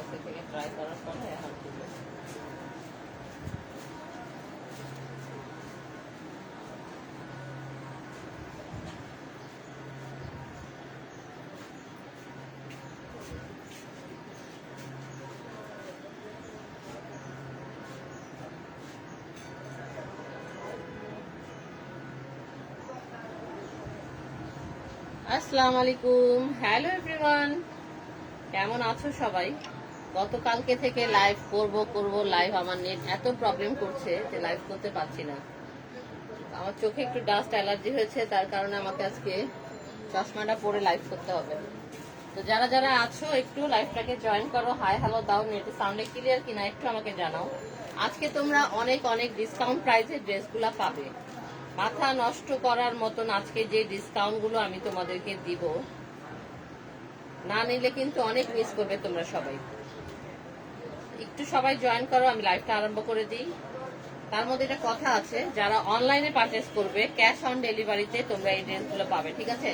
আজকে থেকে ট্রাই করার পরে এখন করবো। আসসালামু আলাইকুম, হ্যালো এভরিওয়ান, কেমন আছো সবাই? গতকালকে থেকে লাইভ করব লাইভ, আমার নেট এত প্রবলেম করছে যে লাইভ করতে পারছি না। আমার চোখে একটু ডাস্ট অ্যালার্জি হয়েছে, তার কারণে আমাকে আজকে চশমাটা পরে লাইভ করতে হবে। তো যারা যারা আছো একটু লাইভটাকে জয়েন করো, হাই হ্যালো দাও, নেটে সাউন্ডে ক্লিয়ার কিনা একটু আমাকে জানাও। আজকে তোমরা অনেক অনেক ডিসকাউন্ট প্রাইসে ড্রেসগুলো পাবে, মাথা নষ্ট করার মতন আজকে যে ডিসকাউন্টগুলো আমি তোমাদেরকে দিব, না নিলে কিন্তু অনেক মিস করবে তোমরা সবাই। একটু সবাই জয়েন করো, আমি লাইভটা আরম্ভ করে দিই। তার মধ্যে একটা কথা আছে, যারা অনলাইনে পারচেস করবে ক্যাশ অন ডেলিভারিতে তোমরা এই ড্রেসগুলো পাবে, ঠিক আছে?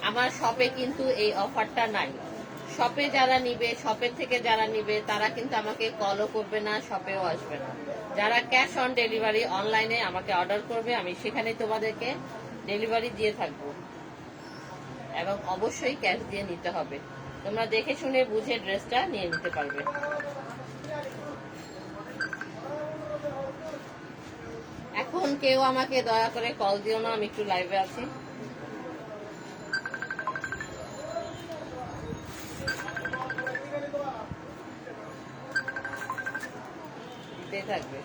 আমার শপে কিন্তু এই অফারটা নাই। শপে যারা নিবে, শপের থেকে যারা নিবে তারা কিন্তু আমাকে কলও করবে না, শপেও আসবে না। যারা ক্যাশ অন ডেলিভারি অনলাইনে আমাকে অর্ডার করবে, আমি সেখানে তোমাদেরকে ডেলিভারি দিয়ে থাকবো, এবং অবশ্যই ক্যাশ দিয়ে নিতে হবে। তোমরা দেখে শুনে বুঝে ড্রেসটা নিয়ে নিতে পারবে। এখন কেউ আমাকে দয়া করে কল দিও না, আমি একটু লাইভে আছি। দিতে থাকবে।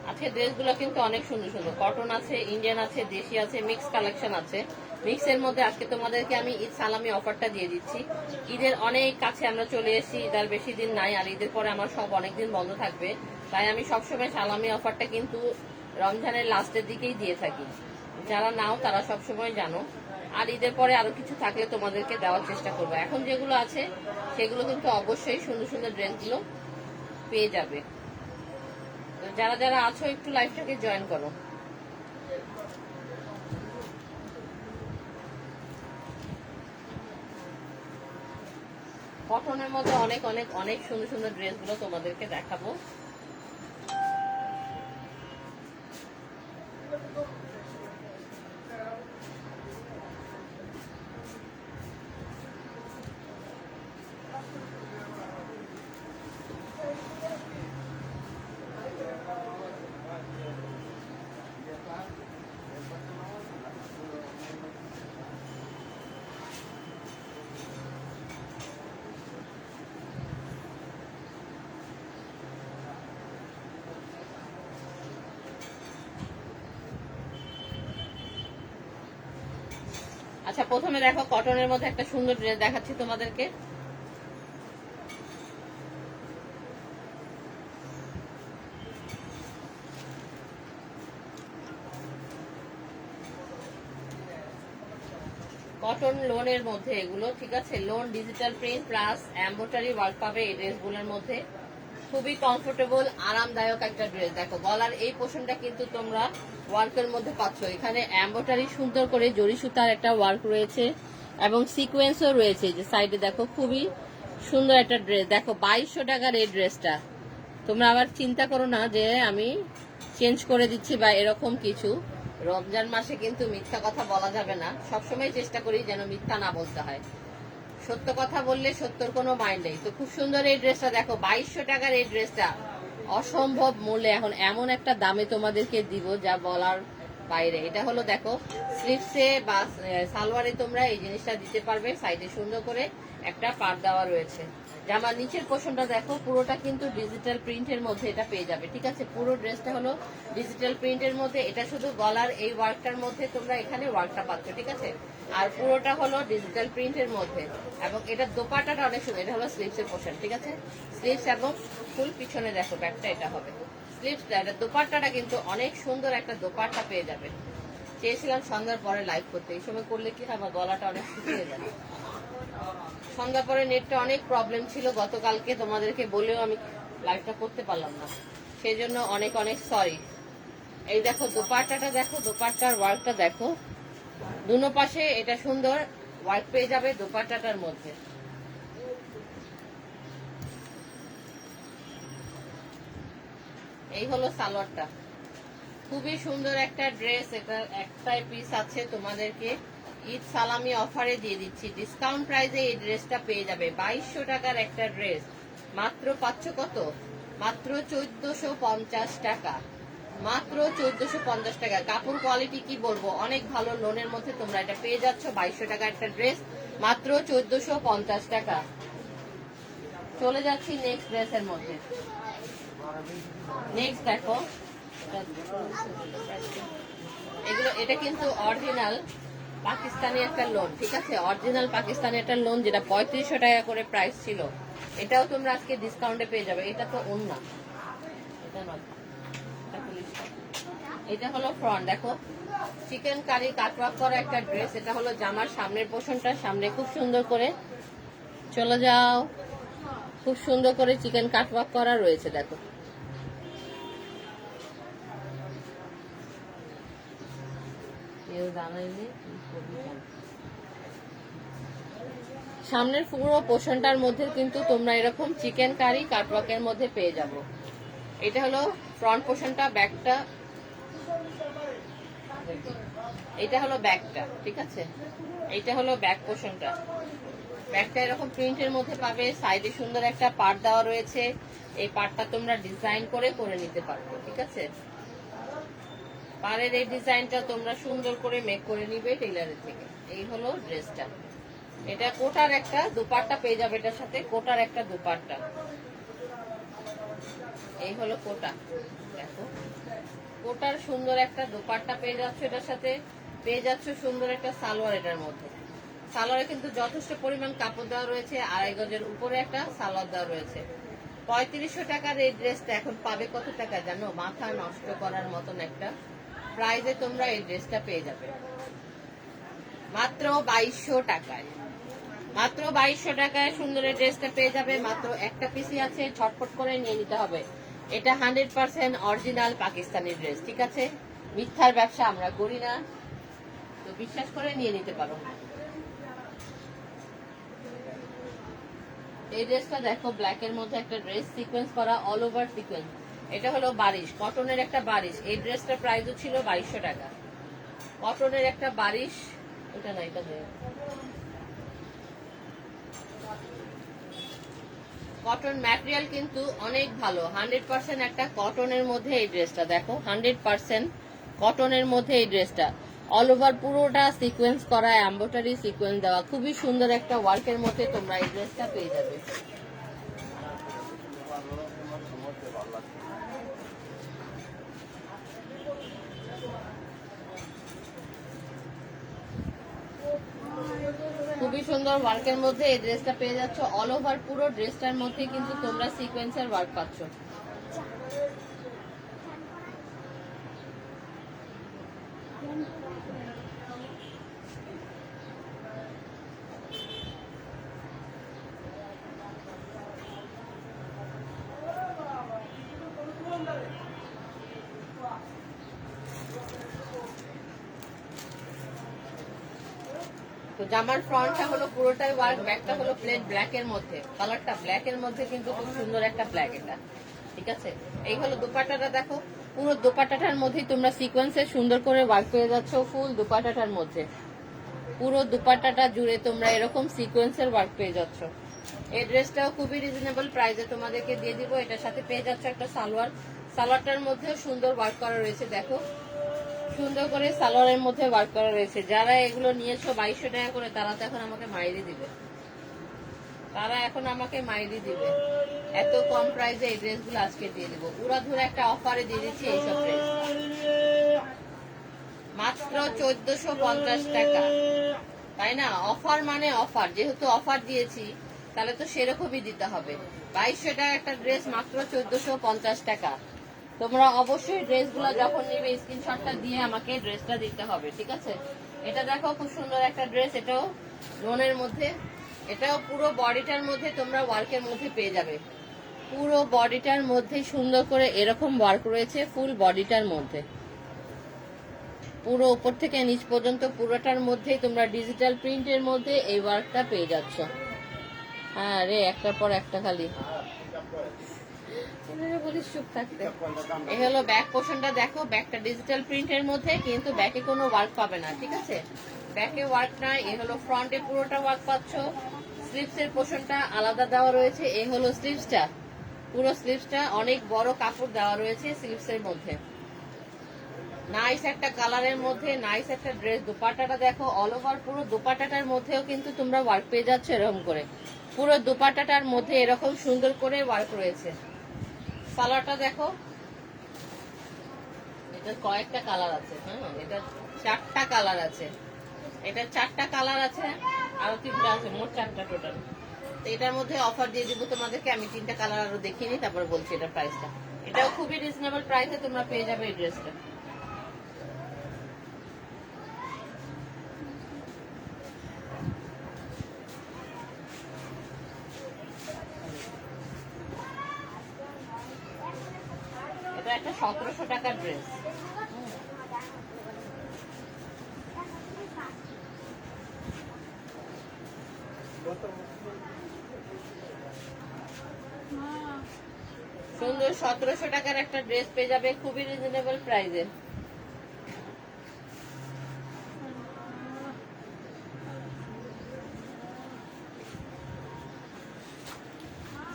আজকে ড্রেসগুলো কিন্তু অনেক সুন্দর সুন্দর, কটন আছে, ইন্ডিয়ান আছে, দেশি আছে, মিক্স কালেকশন আছে। মিক্সের মধ্যে আজকে তোমাদেরকে আমি ঈদ সালামি অফারটা দিয়ে দিচ্ছি। ঈদের অনেক কাছে আমরা চলে এসেছি, ঈদ আর বেশি দিন নাই, আর ঈদের পরে আমার সব অনেকদিন বন্ধ থাকবে, তাই আমি সবসময় সালামি অফারটা কিন্তু রমজানের লাস্টের দিকেই দিয়ে থাকি। যারা নাও তারা সবসময় জানো। আর ঈদের পরে আরো কিছু থাকলে তোমাদেরকে দেওয়ার চেষ্টা করবো। এখন যেগুলো আছে সেগুলো কিন্তু অবশ্যই সুন্দর সুন্দর ড্রেসগুলো পেয়ে যাবে। যারা যারা আছো একটু লাইভটাকে জয়েন করো। কটনের মধ্যে অনেক অনেক অনেক সুন্দর সুন্দর ড্রেসগুলো তোমাদেরকে দেখাবো। আচ্ছা, প্রথমে দেখো কটনের মধ্যে একটা সুন্দর ড্রেস দেখাচ্ছি তোমাদেরকে। কটন লোনের মধ্যে এগুলো, ঠিক আছে? Loan digital print plus embroidery work পাবে এই ড্রেসগুলোর মধ্যে। খুবই কমফোর্টেবল আরামদায়ক একটা ড্রেস। দেখো গলার এই পোর্শনটা কিন্তু তোমরা ওয়ার্কের মধ্যে পাচ্ছ, এখানে এমব্রয়ডারি সুন্দর করে জরি সুতার একটা ওয়ার্ক রয়েছে এবং সিকোয়েন্সও রয়েছে যে সাইডে। দেখো খুবই সুন্দর একটা ড্রেস। দেখো 2200 টাকার এই ড্রেসটা। তোমরা আবার চিন্তা করো না যে আমি চেঞ্জ করে দিচ্ছি বা এরকম কিছু। রমজান মাসে কিন্তু মিথ্যা কথা বলা যাবে না, সবসময় চেষ্টা করি যেন মিথ্যা না বলতে হয়। সত্য কথা বললে সত্যর কোনো মাইন্ড নেই। তো খুব সুন্দর এই ড্রেসটা দেখো, 2200 টাকার এই ড্রেসটা অসম্ভব মূল্যে এখন এমন একটা দামে তোমাদেরকে দিব যা বলার বাইরে। এটা হলো দেখো স্লিভসে বা সালোয়ারে তোমরা এই জিনিসটা দিতে পারবে। সাইডে সুন্দর করে একটা পাড় দেওয়া রয়েছে। জামার নিচের পোর্শনটা দেখো, পুরোটা কিন্তু ডিজিটাল প্রিন্টের মধ্যে এটা পেয়ে যাবে, ঠিক আছে? পুরো ড্রেসটা হলো ডিজিটাল প্রিন্টের মধ্যে। এটা শুধু গলার এই ওয়ার্কটার মধ্যে তোমরা এখানে ওয়ার্কটা পাচ্ছ, ঠিক আছে? আর পুরোটা হলো ডিজিটাল প্রিন্টের মধ্যে, এবং এটা দোপাট্টাটা অনেক সুন্দর। এটা হলো স্লিভসের পোর্শন, ঠিক আছে? স্লিভস এবং ফুল পিছনে দেখো ব্যাকটা এটা হবে স্লিভসটা। এটা দোপাট্টাটা কিন্তু অনেক সুন্দর একটা দোপাট্টা পেয়ে যাবে। চেয়েছিলাম সন্ধ্যার পরে লাইভ করতে, এই সময় করলে কি আমার গলাটা অনেক শুকিয়ে যাবে। সন্ধ্যার পরে নেটটা অনেক প্রবলেম ছিল গতকালকে, তোমাদেরকে বলেও আমি লাইভটা করতে পারলাম না, সেই জন্য অনেক অনেক সরি। এই দেখো দোপাট্টাটা দেখো, দোপাট্টার ওয়ার্কটা দেখো, দুনো পাশে এটা সুন্দর ওয়ার্ক পেয়ে যাবে দোপাট্টাটার মধ্যে। এই হলো সালোয়ারটা, খুবই সুন্দর একটা ড্রেস। এটা একটাই পিস আছে, তোমাদেরকে ঈদ সালামি অফারে দিয়ে দিচ্ছি, ডিসকাউন্ট প্রাইসে এই ড্রেসটা পেয়ে যাবে। 2200 টাকার একটা ড্রেস মাত্র পাচ্ছ কত? মাত্র 1450 টাকা, মাত্র 1450 টাকা। কাপড় কোয়ালিটি কি বলবো, অনেক ভালো, লোনের মধ্যে তোমরা এটা পেয়ে যাচ্ছ। 2200 টাকা একটা ড্রেস মাত্র 1450 টাকা। চলে যাচ্ছি নেক্সট ড্রেসের মধ্যে। নেক্সট দেখো, এগুলো এটা কিন্তু অরিজিনাল পাকিস্তানি একটা লোন, ঠিক আছে, অরিজিনাল পাকিস্তানি একটা লোন, যেটা 3500 টাকা করে প্রাইস ছিল, এটাও তোমরা আজকে ডিসকাউন্টে পেয়ে যাবে। এটা তো ওন্না, এটা নয়, এটা হলো ফ্রন্ট। দেখো চিকেন কারি কাটওয়ার্ক করা একটা ড্রেস। এটা হলো জামার সামনের পোর্শনটা, সামনে খুব সুন্দর করে চলে যাও, খুব সুন্দর করে চিকেন কাটওয়ার্ক করা রয়েছে। দেখো সামনের পুরো পোর্শনটার মধ্যে কিন্তু তোমরা এরকম চিকেন কারি কাটওয়ার্কের মধ্যে পেয়ে যাবো। এটা হলো ফ্রন্ট পোর্শনটা, ব্যাকটা, এটা হলো ব্যাকটা, ঠিক আছে, এটা হলো ব্যাক পোর্শনটা। ব্যাকটা এরকম প্রিন্টের মধ্যে পাবে, সাইডে সুন্দর একটা পার্ট দেওয়া রয়েছে, এই পার্টটা তোমরা ডিজাইন করে নিতে পারবে, ঠিক আছে। পাড়ের এই ডিজাইনটা তোমরা সুন্দর করে মেক করে নিবে টেইলারের থেকে। এই হলো ড্রেসটা। এটা কোটার একটা দুপাট্টা পেয়ে যাবে, এটার সাথে কোটার একটা দুপাট্টা। এই হলো কোটা, দেখো কোটার সুন্দর একটা দুপাট্টা পেয়ে যাচ্ছ, এটার সাথে পেয়ে যাচ্ছ সুন্দর একটা সালোয়ার। এটার মধ্যে সালোয়ারে কিন্তু যথেষ্ট পরিমাণ কাপড় দেওয়া রয়েছে, 2.5 গজের উপরে একটা সালোয়ার দেওয়া রয়েছে। 3500 টাকার এই ড্রেসটা এখন পাবে কত টাকা জানো? মাথা নষ্ট করার মতন একটা প্রাইজে তোমরা এই ড্রেসটা পেয়ে যাবে মাত্র 2200 টাকায়। মাত্র 2200 টাকায় সুন্দর এই ড্রেসটা পেয়ে যাবে। মাত্র একটা পিসি আছে, ছটফট করে নিয়ে নিতে হবে। এটা 100% অরিজিনাল পাকিস্তানি ড্রেস, ঠিক আছে, মিথ্যার ব্যবসা আমরা করি না, তো বিশ্বাস করে নিয়ে নিতে পারো। এই ড্রেসটা দেখো, ব্ল্যাক এর মধ্যে একটা ড্রেস, সিকোয়েন্স করা, অল ওভার সিকোয়েন্স। এটা হলো বারিশ, কটনের একটা বারিশ। এই ড্রেসটার প্রাইসও ছিল 2200 টাকা। কটনের একটা বারিশ, এটা না, এটা দেয় কটন ম্যাটেরিয়াল কিন্তু অনেক ভালো, 100% একটা কটনের মধ্যে এই ড্রেসটা দেখো, 100% কটনের মধ্যে এই ড্রেসটা। অল ওভার পুরোটা সিকোয়েন্স করা, এমব্রয়ডারি সিকোয়েন্স দেওয়া, খুবই সুন্দর একটা ওয়ার্কের মধ্যে তোমরা এই ড্রেসটা পেয়ে যাবে। খুবই সুন্দর ওয়ার্কের মধ্যে এই ড্রেসটা পেয়ে যাচ্ছ। অল ওভার পুরো ড্রেসটার মধ্যে কিন্তু তোমরা সিকোয়েন্সের ওয়ার্ক পাচ্ছ। তো জামার ফ্রন্টটা হলো পুরোটাই ওয়ার্ক, ব্যাকটা হলো প্লেন ব্ল্যাক এর মধ্যে, কালারটা ব্ল্যাক এর মধ্যে কিন্তু খুব সুন্দর একটা ব্ল্যাক এটা, ঠিক আছে। এই হলো দুপাট্টাটা দেখো, পুরো দুপাট্টাটার মধ্যেই তোমরা সিকোয়েন্সে সুন্দর করে ওয়ার্ক পেয়ে যাচ্ছ। ফুল দুপাট্টাটার মধ্যে, পুরো দুপাট্টাটা জুড়ে তোমরা এরকম সিকোয়েন্সের ওয়ার্ক পেয়ে যাচ্ছ। এই ড্রেসটাও খুবই রিজনেবল প্রাইসে তোমাদেরকে দিয়ে দিব। এটার সাথে পেয়ে যাচ্ছ একটা সালোয়ার, সালোয়ারটার মধ্যেও সুন্দর ওয়ার্ক করা রয়েছে। দেখো সুন্দর করে সালোয়ারের মধ্যে ওয়ার্ক করা রয়েছে। যারা এগুলো নিয়েছো 2200 টাকা করে, তারা তো এখন আমাকে মাইরি দিবে, তারা এখন আমাকে মাইরি দিবে। এত কম প্রাইসে এই ড্রেসগুলো আজকে দিয়ে দিব, উড়াধুরা একটা অফারে দিয়ে দিচ্ছি এইসব ড্রেস মাত্র 1450 টাকা, তাই না? অফার মানে অফার, যেহেতু অফার দিয়েছি তাহলে তো সেরকমই দিতে হবে। 2200 টাকা একটা ড্রেস মাত্র 1450 টাকা। তোমরা অবশ্যই ড্রেসগুলো যখন নেবে স্ক্রিনশটটা দিয়ে আমাকে ড্রেসটা দিতে হবে, ঠিক আছে। এটা দেখো খুব সুন্দর একটা ড্রেস, এটাও লোনের মধ্যে, এটাও পুরো বডিটার মধ্যে তোমরা ওয়ার্কের মধ্যে পেয়ে যাবে। পুরো বডিটার মধ্যে সুন্দর করে এরকম ওয়ার্ক রয়েছে, ফুল বডিটার মধ্যে পুরো উপর থেকে নিচ পর্যন্ত পুরোটার মধ্যেই তোমরা ডিজিটাল প্রিন্টের মধ্যে এই ওয়ার্কটা পেয়ে যাচ্ছ। হ্যাঁ রে, একটার পর একটা খালি বলিস চুপ থাকতে। এই হলো ব্যাক পোর্শনটা, দেখো ব্যাকটা ডিজিটাল প্রিন্টের মধ্যে, কিন্তু ব্যাকে কোনো ওয়ার্ক পাবে না, ঠিক আছে? ব্যাকে ওয়ার্ক নাই। এই হলো ফ্রন্টে পুরোটা ওয়ার্ক পাচ্ছ। স্লিভসের পোর্শনটা আলাদা দেওয়া রয়েছে। এই হলো স্লিভসটা, পুরো স্লিভসটা অনেক বড় কাপড় দেওয়া রয়েছে স্লিভসের মধ্যে। নাইস একটা কালারের মধ্যে নাইস একটা ড্রেস। দোপাট্টাটা দেখো, অল ওভার পুরো দোপাট্টাটার মধ্যেও কিন্তু তোমরা ওয়ার্ক পেয়ে যাচ্ছ এরকম করে। পুরো দোপাট্টাটার মধ্যে এরকম সুন্দর করে ওয়ার্ক রয়েছে। সালোয়ারটা দেখো, এটা কয়েকটা কালার আছে। হ্যাঁ, এটা 4টা কালার আছে। এটা 4টা কালার আছে, আরো 3টা আছে, মোট 4টা টোটাল। তো এটার মধ্যে অফার দিয়ে দিব তোমাদেরকে। আমি 3টা কালার আরো দেখিয়ে নিই, তারপর বলছি এটার প্রাইসটা। এটাও খুবই রিজনেবল প্রাইসে তোমরা পেয়ে যাবে এই ড্রেসটা। এটা একটা 1700 টাকার ড্রেস। সুন্দর 1700 টাকার একটা ড্রেস পেয়ে যাবে খুবই রিজনেবল প্রাইসে।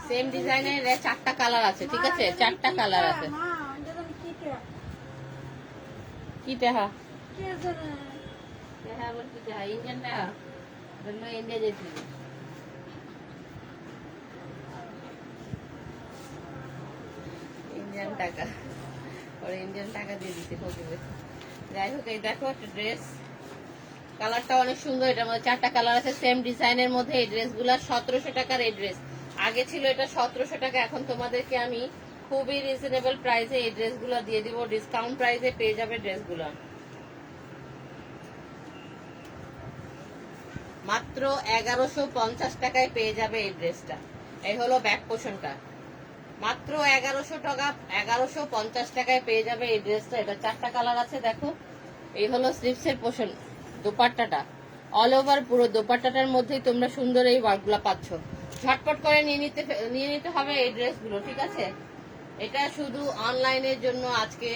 সেম ডিজাইনের 4টা কালার আছে, ঠিক আছে? 4টা কালার আছে। কি টাহা টাহা বলতে টাহা ইন্ডিয়ান টাহা বললো, ইন্ডিয়া যেতে ইন্ডিয়ান টাকা, ওর ইন্ডিয়ান টাকা দিয়ে দিতে হবে। যাই হোক, এই দেখো একটা ড্রেস, কালারটা অনেক সুন্দর। এটার মধ্যে 4টা কালার আছে সেম ডিজাইনের মধ্যে। এই ড্রেসগুলো 1700 টাকার এই ড্রেস। আগে ছিল এটা 1700 টাকা, এখন তোমাদেরকে আমি খুবই রিজনেবল প্রাইসে এই ড্রেসগুলো দিয়ে দিব। ডিসকাউন্ট প্রাইসে পেয়ে যাবে ড্রেসগুলো মাত্র 1150 টাকায় পেয়ে যাবে এই ড্রেসটা। এই হলো ব্যাক পোর্শনটা, মাত্র 1150 টাকায় পেয়ে যাবে এই ড্রেসটা। এটা 4টা কালার আছে দেখো। এই হলো স্লিভসের পোর্শন। দোপাট্টাটা অল ওভার পুরো দোপাট্টাটার মধ্যেই তোমরা সুন্দর এই ওয়ার্কগুলো পাচ্ছ। ঝটপট করে নিয়ে নিতে হবে এই ড্রেসগুলো, ঠিক আছে? এটা শুধু অনলাইনের জন্য আজকে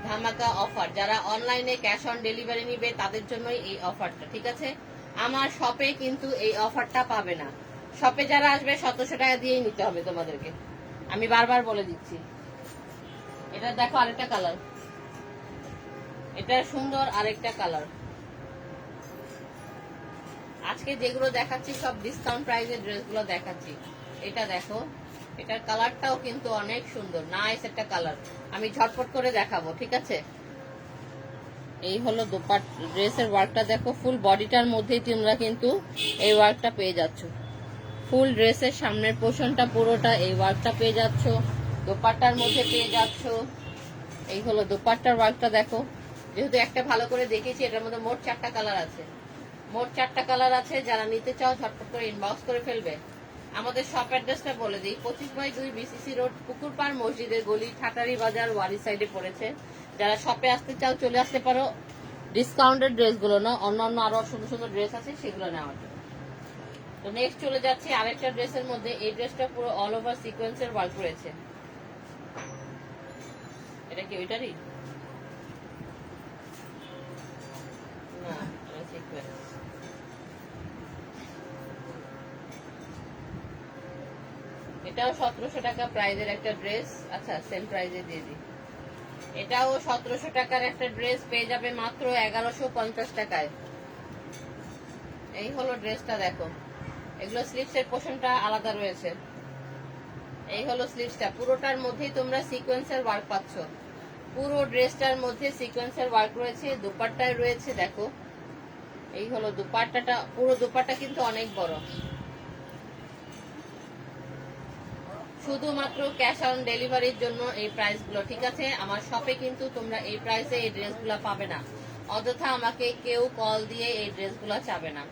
ধামাকা অফার। যারা অনলাইনে ক্যাশ অন ডেলিভারি নিবে তাদের জন্যই এই অফারটা, ঠিক আছে? আমার শপে কিন্তু এই অফারটা পাবে না। শপে যারা আসবে 1700 টাকা দিয়েই নিতে হবে তোমাদেরকে, আমি বারবার বলে দিচ্ছি। এটা দেখো আরেকটা কালার, এটা সুন্দর আরেকটা কালার। আজকে যেগুলো দেখাচ্ছি সব ডিসকাউন্ট প্রাইসের ড্রেসগুলো দেখাচ্ছি। এটা দেখো, এটার কালারটাও কিন্তু অনেক সুন্দর, নাইস একটা কালার। আমি ঝটপট করে দেখাবো, ঠিক আছে? এই হলো ড্রেসের ওয়ার্কটা দেখো, ফুল বডিটার মধ্যেই তোমরা কিন্তু এই ওয়ার্কটা পেয়ে যাচ্ছ। ফুল ড্রেসের সামনের পোর্শনটা পুরোটা এই ওয়ার্কটা পেয়ে যাচ্ছ, দোপাট্টার মধ্যে পেয়ে যাচ্ছ। এই হলো দোপাট্টার ওয়ার্কটা দেখো। যেহেতু একটা ভালো করে দেখেছি, এটার মধ্যে মোট 4টা কালার আছে। মোট 4টা কালার আছে। যারা নিতে চাও ঝটপট করে ইনবক্স করে ফেলবে। আমাদের শপ অ্যাড্রেসটা বলে দিই, 25/2 বিসিসি রোড, পুকুরপাড় মসজিদের গলি, ঠাটারি বাজার, ওয়ারি সাইডে পড়েছে। যারা শপে আসতে চাও চলে আসতে পারো। ডিসকাউন্টেড ড্রেসগুলো না, অন্যান্য আরো সুন্দর সুন্দর ড্রেস আছে সেগুলো নেওয়ার জন্য। তো নেক্সট চলে যাচ্ছে আরেকটা ড্রেসের মধ্যে। এই ড্রেসটা পুরো অল ওভার সিকোয়েন্সের ওয়ার্ক রয়েছে। এটা কি ওইটারই? না, এটা সিকোয়েন্স। এটাও 1700 টাকা প্রাইজের একটা ড্রেস। আচ্ছা, সেম প্রাইজে দিয়ে দিই। এটাও 1700 টাকার একটা ড্রেস পেয়ে যাবে মাত্র 1150 টাকায়। এই হলো ড্রেসটা দেখো। এগুলো স্লিভসের পোর্শনটা আলাদা রয়েছে। এই হলো স্লিভসটা, পুরোটার মধ্যেই তোমরা সিকোয়েন্সের ওয়ার্ক পাচ্ছ। পুরো ড্রেসটার মধ্যে সিকোয়েন্সের ওয়ার্ক রয়েছে, দুপাট্টায় রয়েছে দেখো। এই হলো দুপাট্টাটা, পুরো দুপাট্টা কিন্তু অনেক বড়। শুধুমাত্র ক্যাশ অন ডেলিভারির জন্য এই প্রাইসগুলো, ঠিক আছে? আমার শপে কিন্তু তোমরা এই প্রাইসে এই ড্রেসগুলো পাবে না। অযথা আমাকে কেউ কল দিয়ে এই ড্রেসগুলো চাবে না।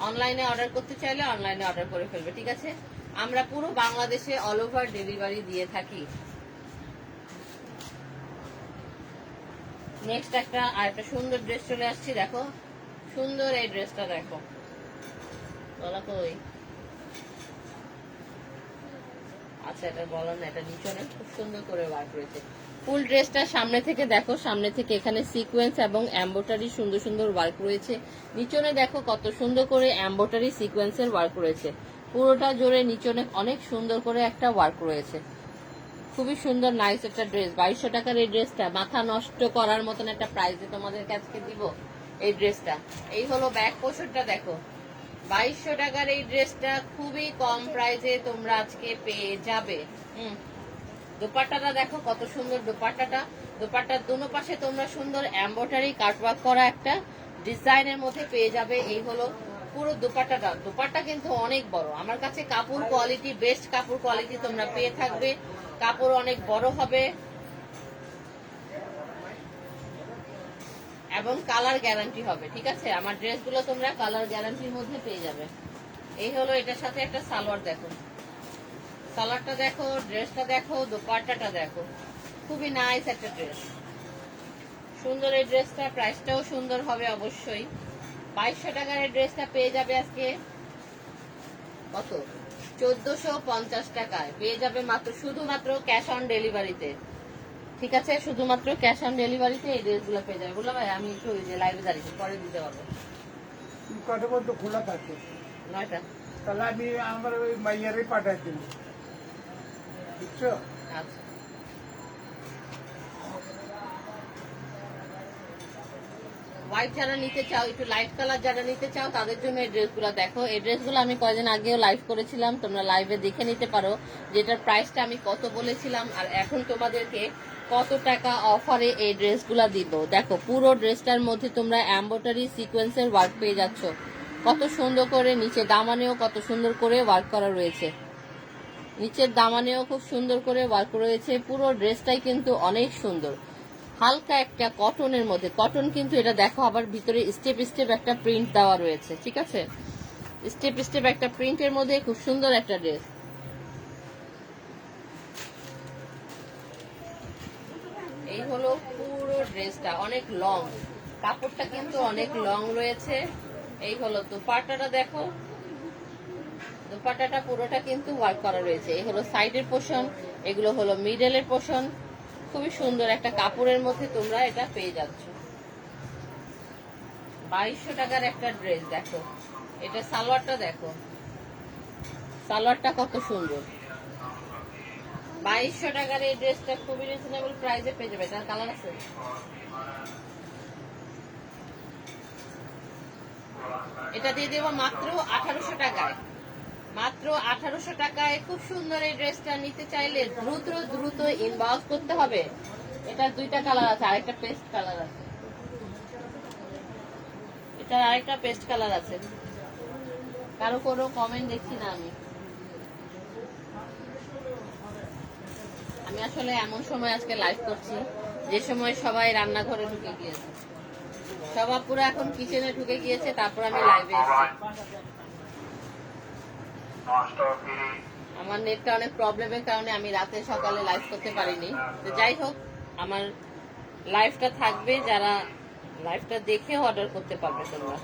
অনলাইনে অর্ডার করতে চাইলে অনলাইনে অর্ডার করে ফেলবে, ঠিক আছে? আমরা পুরো বাংলাদেশে অল ওভার ডেলিভারি দিয়ে থাকি। নেক্সট একটা সুন্দর ড্রেস চলে আসছি, দেখো সুন্দর এই ড্রেসটা দেখো, গলা কই, আচ্ছা এটা বলো না, এটা নিচনে খুব সুন্দর করে ওয়ার্ক রয়েছে। ফুল ড্রেসটা সামনে থেকে দেখো, সামনে থেকে এখানে সিকোয়েন্স এবং এমব্রয়ডারি সুন্দর সুন্দর ওয়ার্ক রয়েছে। নিচনে দেখো কত সুন্দর করে এমব্রয়ডারি সিকোয়েন্সের ওয়ার্ক রয়েছে। পুরোটা জোরে নিচনে অনেক সুন্দর করে একটা ওয়ার্ক রয়েছে। খুবই সুন্দর নাইস একটা ড্রেস। 2200 টাকার এই ড্রেসটা মাথা নষ্ট করার মতন একটা প্রাইসে তোমাদের কাছে দিব এই ড্রেসটা। এই হলো ব্যাক পোর্শনটা দেখো, 2200 টাকার এই ড্রেসটা খুবই কম প্রাইসে তোমরা আজকে পেয়ে যাবে। দোপাট্টাটা দেখো কত সুন্দর দোপাট্টাটা, দোপাট্টার দুনো পাশে তোমরা সুন্দর এমব্রয়ডারি কাটওয়ার্ক করা একটা ডিজাইনের মধ্যে পেয়ে যাবে। এই হলো পুরো দোপাট্টাটা। দোপাট্টা কিন্তু অনেক বড়, আমার কাছে কাপড় কোয়ালিটি, বেস্ট কাপড় কোয়ালিটি তোমরা পেয়ে থাকবে। কাপড় অনেক বড় হবে এবং কালার গ্যারান্টি হবে, ঠিক আছে? আমার ড্রেসগুলো তোমরা কালার গ্যারান্টির মধ্যে পেয়ে যাবে। এই হলো এটার সাথে একটা সালোয়ার দেখো, সালোয়ারটা দেখো, ড্রেসটা দেখো, দোপাট্টাটা দেখো, খুবই নাইস একটা ড্রেস, সুন্দর এই ড্রেসটা। প্রাইসটাও সুন্দর হবে অবশ্যই। 2200 টাকার এই ড্রেসটা পেয়ে যাবে আজকে কত, 1450 টাকায় পেয়ে যাবে, মাত্র শুধুমাত্র ক্যাশ অন ডেলিভারিতে, ঠিক আছে? শুধুমাত্র ক্যাশ অন ডেলিভারিতে এই ড্রেসগুলো পেয়ে যাবে। বললাম ভাই আমি একটু ওই যে লাইভে দাঁড়িয়েছি, পরে দিতে পারবো। কত পর্যন্ত খোলা থাকে? 9টা। তাহলে আমি আমার ওই মাইয়ারে পাঠাই দেব, বুঝছো? আচ্ছা, হোয়াইট যারা নিতে চাও, একটু লাইট কালার যারা নিতে চাও তাদের জন্য এই ড্রেসগুলো দেখো। এই ড্রেসগুলো আমি কয়েকদিন আগেও লাইভ করেছিলাম, তোমরা লাইভে দেখে নিতে পারো যেটার প্রাইসটা আমি কত বলেছিলাম আর এখন তোমাদেরকে কত টাকা অফারে এই ড্রেসগুলো দিব। দেখো পুরো ড্রেসটার মধ্যে তোমরা এমব্রয়ডারি সিকোয়েন্সের ওয়ার্ক পেয়ে যাচ্ছ, কত সুন্দর করে। নিচে দামানেও কত সুন্দর করে ওয়ার্ক করা রয়েছে, নিচের দামানেও খুব সুন্দর করে ওয়ার্ক রয়েছে। পুরো ড্রেসটাই কিন্তু অনেক সুন্দর, হালকা একটা কটনের মধ্যে। কটন কিন্তু এটা দেখো, আবার ভিতরে স্টেপ স্টেপ একটা প্রিন্ট দেওয়া রয়েছে, ঠিক আছে? স্টেপ স্টেপ একটা প্রিন্টের মধ্যে খুব সুন্দর একটা ড্রেস। এই হলো পুরো ড্রেসটা, অনেক লং, কাপড়টা কিন্তু অনেক লং রয়েছে। এই হলো দোপাট্টাটা দেখো, দোপাট্টাটা পুরোটা কিন্তু ওয়ার্ক করা রয়েছে। এই হলো সাইডের পোর্শন, এগুলো হলো মিডলের পোর্শন। খুবই সুন্দর একটা কাপড়ের মধ্যে তোমরা এটা পেয়ে যাচ্ছ। 2200 টাকার একটা ড্রেস দেখো, এটা সালোয়ারটা দেখো, সালোয়ারটা কত সুন্দর। 2200 টাকার এই ড্রেসটা খুবই রিজনেবল প্রাইসে পেয়ে যাবে। এটার কালার আছে, এটা দিয়ে দেবো মাত্র 1800 টাকায়, মাত্র 1800 টাকায়। খুব সুন্দর এই ড্রেসটা নিতে চাইলে দ্রুত দ্রুত ইনবক্স করতে হবে। এটার দুইটা কালার আছে, আরেকটা পেস্ট কালার আছে, এটার আরেকটা পেস্ট কালার আছে। কারো কোনো কমেন্ট দেখছি না আমি। আমি আসলে এমন সময় আজকে লাইভ করছি যে সময় সবাই রান্নাঘরে ঢুকে গিয়েছে, সবাই পুরো এখন কিচেনে ঢুকে গিয়েছে, তারপর আমি লাইভে এসেছি। আমার নেটটা অনেক প্রবলেমের কারণে আমি রাতে সকালে লাইভ করতে পারিনি। তো যাই হোক, আমার লাইভটা থাকবে, যারা লাইভটা দেখে অর্ডার করতে পারবে তোমরা।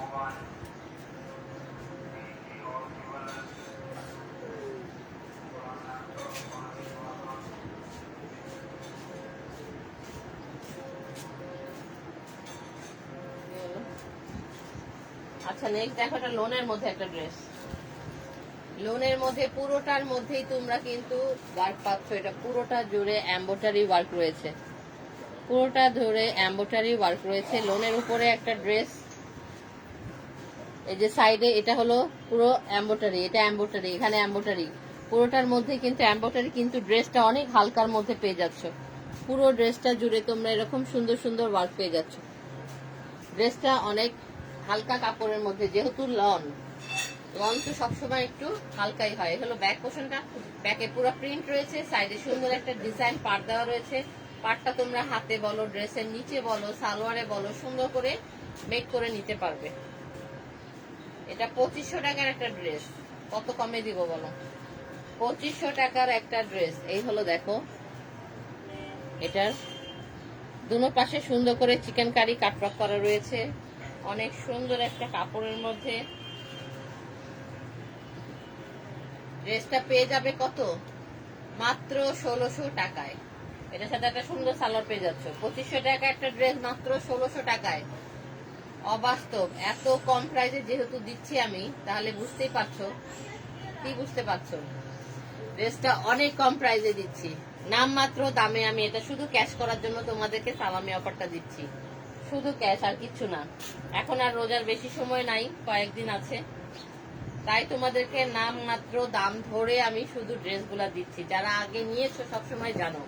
আচ্ছা নেক্সট দেখো, এটা লোনের মধ্যে একটা ড্রেস, লোনের মধ্যে পুরোটার মধ্যেই তোমরা কিন্তু ওয়ার্ক পাচ্ছ। এটা পুরোটা জুড়ে এমব্রয়ডারি ওয়ার্ক রয়েছে, পুরোটা ধরে এমব্রয়ডারি ওয়ার্ক রয়েছে। লোনের উপরে একটা ড্রেস, এই যে সাইডে এটা হলো পুরো এমব্রয়ডারি, এটা এমব্রয়ডারি, এখানে এমব্রয়ডারি, পুরোটার মধ্যে কিন্তু এমব্রয়ডারি, কিন্তু ড্রেসটা অনেক হালকার মধ্যে পেয়ে যাচ্ছ। পুরো ড্রেসটা জুড়ে তোমরা এরকম সুন্দর সুন্দর ওয়ার্ক পেয়ে যাচ্ছ। ড্রেসটা অনেক হালকা কাপড়ের মধ্যে, যেহেতু লন তো সবসময় একটু হালকাই হয়। হলো ব্যাক পোর্শনটা, ব্যাকে পুরো প্রিন্ট রয়েছে, সাইডে সুন্দর একটা ডিজাইন পার্ট দেওয়া রয়েছে। পার্টটা তোমরা হাতে বলো, ড্রেসের নিচে বলো, সালোয়ারে বলো, সুন্দর করে মেক করে নিতে পারবে। এটা 2500 টাকার একটা ড্রেস, কত কমে দিব বলো? 2500 টাকার একটা ড্রেস। এই হলো দেখো, এটার দুনো পাশে সুন্দর করে চিকেন কারি কাটওয়ার্ক করা রয়েছে, অনেক সুন্দর একটা কাপড়ের মধ্যে। ড্রেসটা পেয়ে যাবে কত? মাত্র 1600 টাকায়। এটার সাথে একটা সুন্দর সালোয়ার পেয়ে যাচ্ছ। 2500 টাকা একটা ড্রেস মাত্র 1600 টাকায়। অবাস্তব, এত কম প্রাইসে যেহেতু দিচ্ছি আমি, তাহলে বুঝতেই পারছো। কি বুঝতে পারছো? ড্রেসটা অনেক কম প্রাইসে দিচ্ছি, নামমাত্র দামে। আমি এটা শুধু ক্যাশ করার জন্য তোমাদেরকে সালামি অফারটা দিচ্ছি, শুধু ক্যাশ, আর কিচ্ছু না। এখন আর রোজার বেশি সময় নাই, কয়েকদিন আছে, তাই তোমাদেরকে নামমাত্র দাম ধরে আমি শুধু ড্রেসগুলা দিচ্ছি। যারা আগে নিয়েছো সবসময় জানো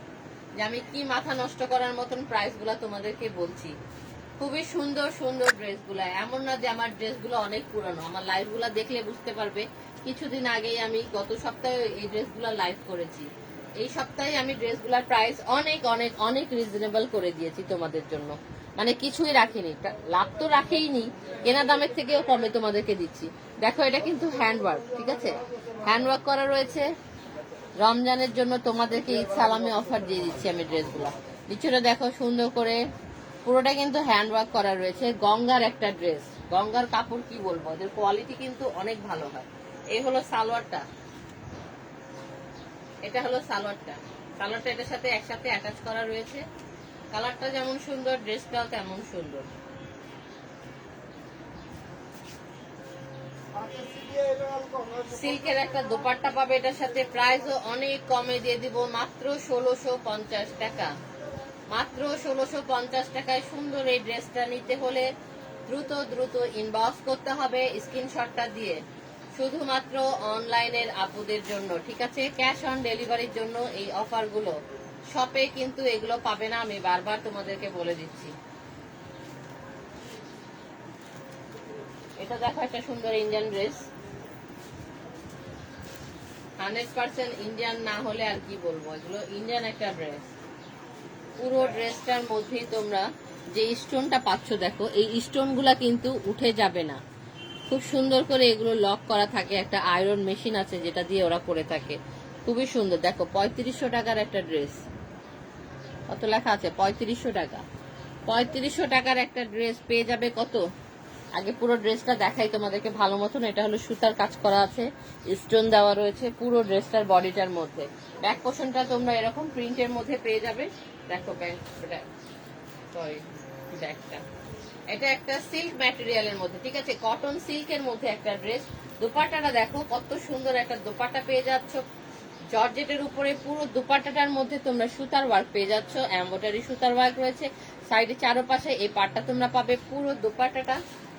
যে আমি কি মাথা নষ্ট করার মতন প্রাইসগুলা তোমাদেরকে বলছি। খুবই সুন্দর সুন্দর ড্রেসগুলা, এমন না যে আমার ড্রেসগুলো অনেক পুরানো। আমার লাইভগুলা দেখলে বুঝতে পারবে, কিছুদিন আগেই আমি গত সপ্তাহে এই ড্রেসগুলা লাইভ করেছি। এই সপ্তাহে আমি ড্রেসগুলার প্রাইস অনেক অনেক অনেক রিজনেবল করে দিয়েছি তোমাদের জন্য, মানে কিছুই রাখিনি, লাভ তো রাখেইনি, কেনা দামের থেকেও কমে তোমাদেরকে দিচ্ছি। দেখো এটা কিন্তু হ্যান্ডওয়ার্ক, ঠিক আছে, হ্যান্ডওয়ার্ক করা রয়েছে। রমজানের জন্য তোমাদেরকে ঈদ সালামি অফার দিয়ে দিচ্ছি আমি ড্রেসগুলো। নিচেটা দেখো সুন্দর করে, পুরোটা কিন্তু হ্যান্ডওয়ার্ক করা রয়েছে। গঙ্গার একটা ড্রেস, গঙ্গার কাপড় কি বলবো, ওদের কোয়ালিটি কিন্তু অনেক ভালো হয়। এই হলো সালোয়ারটা, এটা হলো সালোয়ারটা। সালোয়ারটা এটার সাথে একসাথে অ্যাটাচ করা রয়েছে। কালারটা যেমন সুন্দর, ড্রেসটাও তেমন সুন্দর। সিল্কের একটা দোপাট্টা পাবে এটার সাথে, প্রাইসও অনেক কমে দিয়ে দিব, মাত্র 1650 টাকা। মাত্র 1650 টাকায় সুন্দর এই ড্রেসটা নিতে হলে দ্রুত দ্রুত ইনবক্স করতে হবে স্ক্রিনশটটা দিয়ে, শুধুমাত্র অনলাইনের আপুদের জন্য, ঠিক আছে। ক্যাশ অন ডেলিভারির জন্য এই অফারগুলো, শপে কিন্তু এগুলো পাবে না, আমি বারবার তোমাদেরকে বলে দিচ্ছি। এটা দেখো একটা সুন্দর ইন্ডিয়ান ড্রেস, 100% ইন্ডিয়ান না হলে আর কি বলবো, এগুলো ইন্ডিয়ান একটা ড্রেস। পুরো ড্রেসটার মধ্যেই তোমরা যে স্টোনটা পাচ্ছ, দেখো এই স্টোনগুলা কিন্তু উঠে যাবে না, খুব সুন্দর করে এগুলো লক করা থাকে। একটা আয়রন মেশিন আছে যেটা দিয়ে ওরা করে থাকে, খুবই সুন্দর। দেখো 3500 টাকার একটা ড্রেস, কত লেখা আছে 3500 টাকা। 3500 টাকার একটা ড্রেস পেয়ে যাবে কত? আগে পুরো ড্রেসটা দেখাই তোমাদেরকে ভালো মতন। এটা হলো সুতার কাজ করা আছে, স্টোন দেওয়া রয়েছে পুরো ড্রেসটার বডিটার মধ্যে। ব্যাক পোর্শনটা তোমরা এরকম প্রিন্টের মধ্যে পেয়ে যাবে। দেখো ব্যাকটা, এটা একটা সিল্ক ম্যাটেরিয়ালের মধ্যে, ঠিক আছে, কটন সিল্কের মধ্যে একটা ড্রেস। দোপাট্টাটা দেখো কত সুন্দর একটা দোপাট্টা পেয়ে যাচ্ছ, জর্জেটের উপরে পুরো দোপাট্টাটার মধ্যে তোমরা সুতার ওয়ার্ক পেয়ে যাচ্ছ, এমব্রয়ডারি সুতার ওয়ার্ক রয়েছে সাইডে চারপাশে। এই পাটটা তোমরা পাবে পুরো দোপাট্টাটা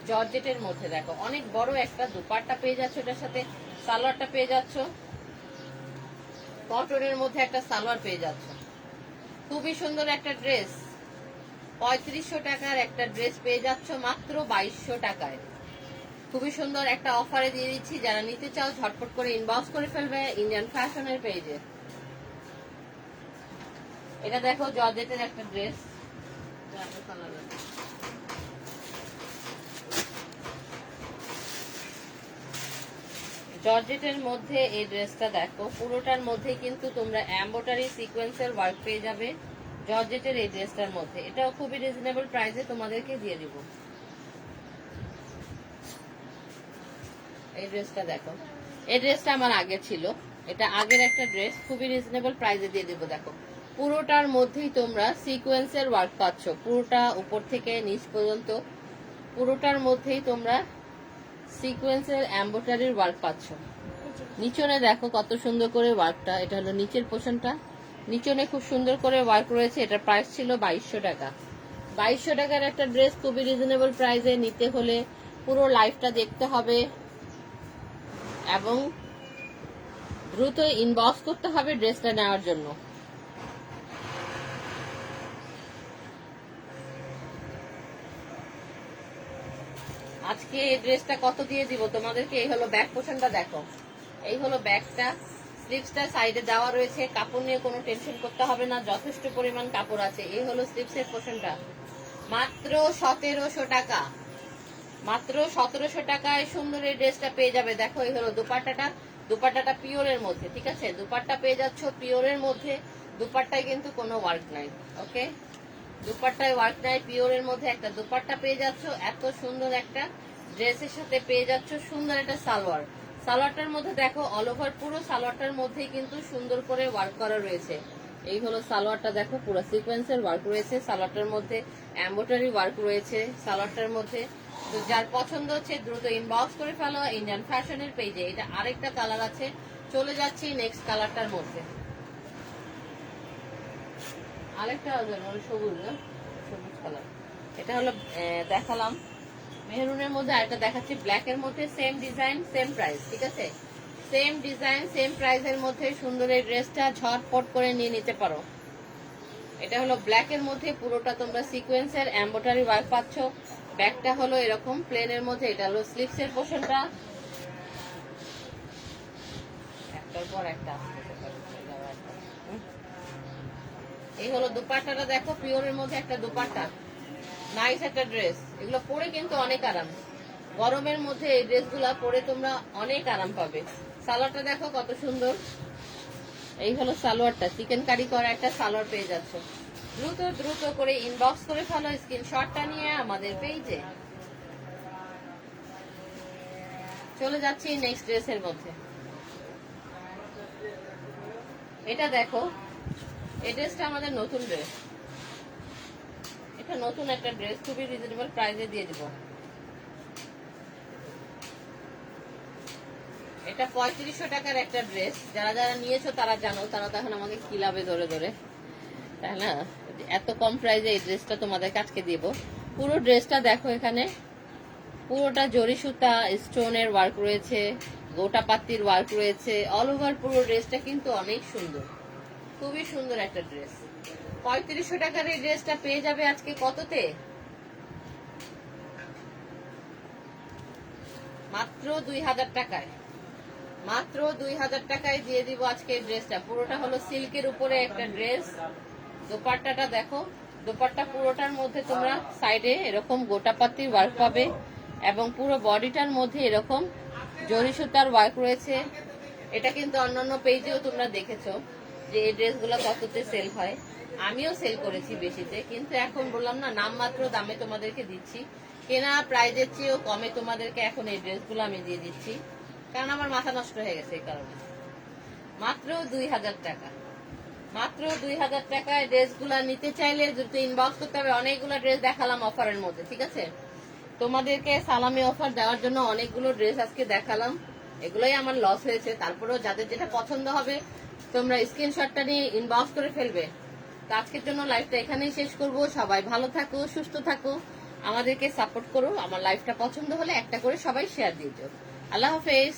জর্জেটের মধ্যে। দেখো অনেক বড় একটা দোপাট্টা পেয়ে যাচ্ছ, এটার সাথে সালোয়ারটা পেয়ে যাচ্ছ, কটনের মধ্যে একটা সালোয়ার পেয়ে যাচ্ছ। খুবই সুন্দর একটা ড্রেস, 3500 টাকার একটা ড্রেস পেয়ে যাচ্ছ মাত্র 2200 টাকায়। খুবই সুন্দর একটা অফারে দিয়ে দিচ্ছি, যারা নিতে চাও ঝটপট করে ইনবক্স করে ফেলবে ইন্ডিয়ান ফ্যাশনের পেজে। এটা দেখো জর্জেটের একটা ড্রেস, জর্জেটের মধ্যে এই ড্রেসটা দেখো, পুরোটার মধ্যে কিন্তু তোমরা এমব্রয়ডারি সিকোয়েন্সের ওয়ার্ক পেয়ে যাবে জর্জেটের এই ড্রেসটার মধ্যে। এটাও খুবই রিজনেবল প্রাইসে তোমাদেরকে দিয়ে দিব। এই ড্রেসটা দেখো, এই ড্রেসটা আমার আগে ছিল, এটা আগের একটা ড্রেস, খুবই রিজনেবল প্রাইসে দিয়ে দিব। দেখো পুরোটার মধ্যেই তোমরা সিকোয়েন্সের ওয়ার্ক পাচ্ছ, পুরোটা উপর থেকে নিচ পর্যন্ত পুরোটার মধ্যেই তোমরা সিকোয়েন্সের এমব্রয়ডারির ওয়ার্ক পাচ্ছ। নিচনে দেখো কত সুন্দর করে ওয়ার্কটা, এটা হলো নিচের পোর্শনটা, নিচনে খুব সুন্দর করে ওয়ার্ক রয়েছে। এটার প্রাইস ছিল 2200 টাকা। 2200 টাকার একটা ড্রেস খুবই রিজনেবল প্রাইসে নিতে হলে পুরো লাইফটা দেখতে হবে এবং দ্রুত ইনবক্স করতে হবে ড্রেসটা নেওয়ার জন্য। আজকে এই ড্রেসটা কত দিয়ে দিব তোমাদেরকে? এই হলো ব্যাক পোর্শনটা, দেখো এই হলো ব্যাকটা, স্লিভসটা সাইডে দেওয়া রয়েছে, কাপড় নিয়ে কোনো টেনশন করতে হবে না, যথেষ্ট পরিমাণ কাপড় আছে। এই হলো স্লিভসের পোর্শনটা, মাত্র 1700 টাকা। মাত্র 1700 টাকায় সুন্দর এই ড্রেসটা পেয়ে যাবে। দেখো এই হলো দোপাট্টাটা, দোপাট্টাটা পিওরের মধ্যে, ঠিক আছে, দোপাট্টা পেয়ে যাচ্ছ পিওরের মধ্যে, দোপাট্টায় কিন্তু কোনো ওয়ার্ক নাই। ওকে, দুপাট্টায় ওয়ার্ক নাই, পিওরের মধ্যে একটা দুপাট্টা পেয়ে যাচ্ছ, এত সুন্দর একটা ড্রেসের সাথে পেয়ে যাচ্ছ সুন্দর একটা সালোয়ার। সালোয়ারটার মধ্যে দেখো অল ওভার পুরো সালোয়ারটার মধ্যেই কিন্তু সুন্দর করে ওয়ার্ক করা রয়েছে। এই হলো সালোয়ারটা, দেখো পুরো সিকোয়েন্সের ওয়ার্ক রয়েছে সালোয়ারটার মধ্যে, এমব্রয়ডারি ওয়ার্ক রয়েছে সালোয়ারটার মধ্যে। তো যার পছন্দ হচ্ছে দ্রুত ইনবক্স করে ফেলো ইন্ডিয়ান ফ্যাশনের পেজে। এটা আরেকটা কালার আছে, চলে যাচ্ছি নেক্সট কালারটার মধ্যে। আরেকটা সবুজ না, সবুজ কালার। এটা হলো দেখালাম মেহরুনের মধ্যে, আরেকটা দেখাচ্ছি ব্ল্যাকের মধ্যে, সেম ডিজাইন সেম প্রাইস, ঠিক আছে? সেম ডিজাইন সেম প্রাইসের মধ্যে সুন্দর এই ড্রেসটা ঝটপট করে নিয়ে নিতে পারো। এটা হলো ব্ল্যাকের মধ্যে, পুরোটা তোমরা সিকোয়েন্সের এমব্রয়ডারি ওয়ার্ক পাচ্ছ। ব্যাকটা হলো এরকম প্লেনের মধ্যে, এটা হলো স্লিভসের পোর্শনটা, একটার পর একটা আসতেছে। এই হলো দুপাট্টাটা, দেখো পিওরের মধ্যে একটা দুপাট্টা, নাইস একটা ড্রেস। এগুলো পরে কিন্তু অনেক আরাম, গরমের মধ্যে এই ড্রেসগুলা পরে তোমরা অনেক আরাম পাবে। সালোয়ারটা দেখো কত সুন্দর। এই হলো সালোয়ারটা, চিকেন কারি করা একটা সালোয়ার পেয়ে যাচ্ছে। দ্রুত দ্রুত করে ইনবক্স করে ফেলো স্ক্রিনশটটা নিয়ে আমাদের পেজে। চলে যাচ্ছি নেক্সট ড্রেসের মধ্যে। এটা দেখো, এই ড্রেসটা আমাদের নতুন ড্রেস, এটা নতুন একটা ড্রেস, খুবই রিজনেবল প্রাইসে দিয়ে দিব। এটা 3500 টাকার একটা ড্রেস। যারা যারা নিয়েছো তারা জানো, তারা তো এখন আমাকে কিলাবে ধরে ধরে, তাই না? এত কম প্রাইসে এই ড্রেসটা তোমাদের কাছে দিব। পুরো ড্রেসটা দেখো, এখানে পুরোটা জরি সুতা স্টোনের ওয়ার্ক রয়েছে, গোটা পাত্তির ওয়ার্ক রয়েছে, অল ওভার পুরো ড্রেসটা কিন্তু অনেক সুন্দর, খুবই সুন্দর একটা ড্রেস। 3500 টাকার এই ড্রেসটা পেয়ে যাবে আজকে কততে? মাত্র 2000 টাকায়। মাত্র 2000 টাকায় দিয়ে দিব আজকে এই ড্রেসটা। পুরোটা হলো সিল্কের উপরে একটা ড্রেস। দোপাট্টাটা দেখো, দোপাট্টা পুরোটার মধ্যে তোমরা সাইডে এরকম গোটা পাত্তির ওয়ার্ক পাবে এবং পুরো বডিটার মধ্যে এরকম জরি সুতার ওয়ার্ক রয়েছে। এটা কিন্তু অন্যান্য পেজেও তোমরা দেখেছো যে এই ড্রেসগুলো কততে সেল হয়। আমিও সেল করেছি বেশিতে, কিন্তু এখন বললাম না, নামমাত্র দামে তোমাদেরকে দিচ্ছি, কেনা প্রাইজের চেয়েও কমে তোমাদেরকে এখন এই ড্রেসগুলো আমি দিয়ে দিচ্ছি, কারণ আমার মাথা নষ্ট হয়ে গেছে এই কারণে। মাত্র 2000 টাকা, মাত্র 2000 টাকায় ড্রেসগুলো নিতে চাইলে দ্রুত ইনবক্স করতে হবে। অনেকগুলো ড্রেস দেখালাম অফারের মধ্যে, ঠিক আছে? তোমাদেরকে সালামি অফার দেওয়ার জন্য অনেকগুলো ড্রেস আজকে দেখালাম, এগুলোই আমার লস হয়েছে। তারপরেও যাদের যেটা পছন্দ হবে তোমরা স্ক্রিনশটটা নিয়ে ইনবক্স করে ফেলবে। তো আজকের জন্য লাইভটা এখানেই শেষ করব। সবাই ভালো থাকো, সুস্থ থাকো, আমাদেরকে সাপোর্ট করো। আমার লাইভটা পছন্দ হলে একটা করে সবাই শেয়ার দিয়ে দিও। আল্লাহ হাফেজ।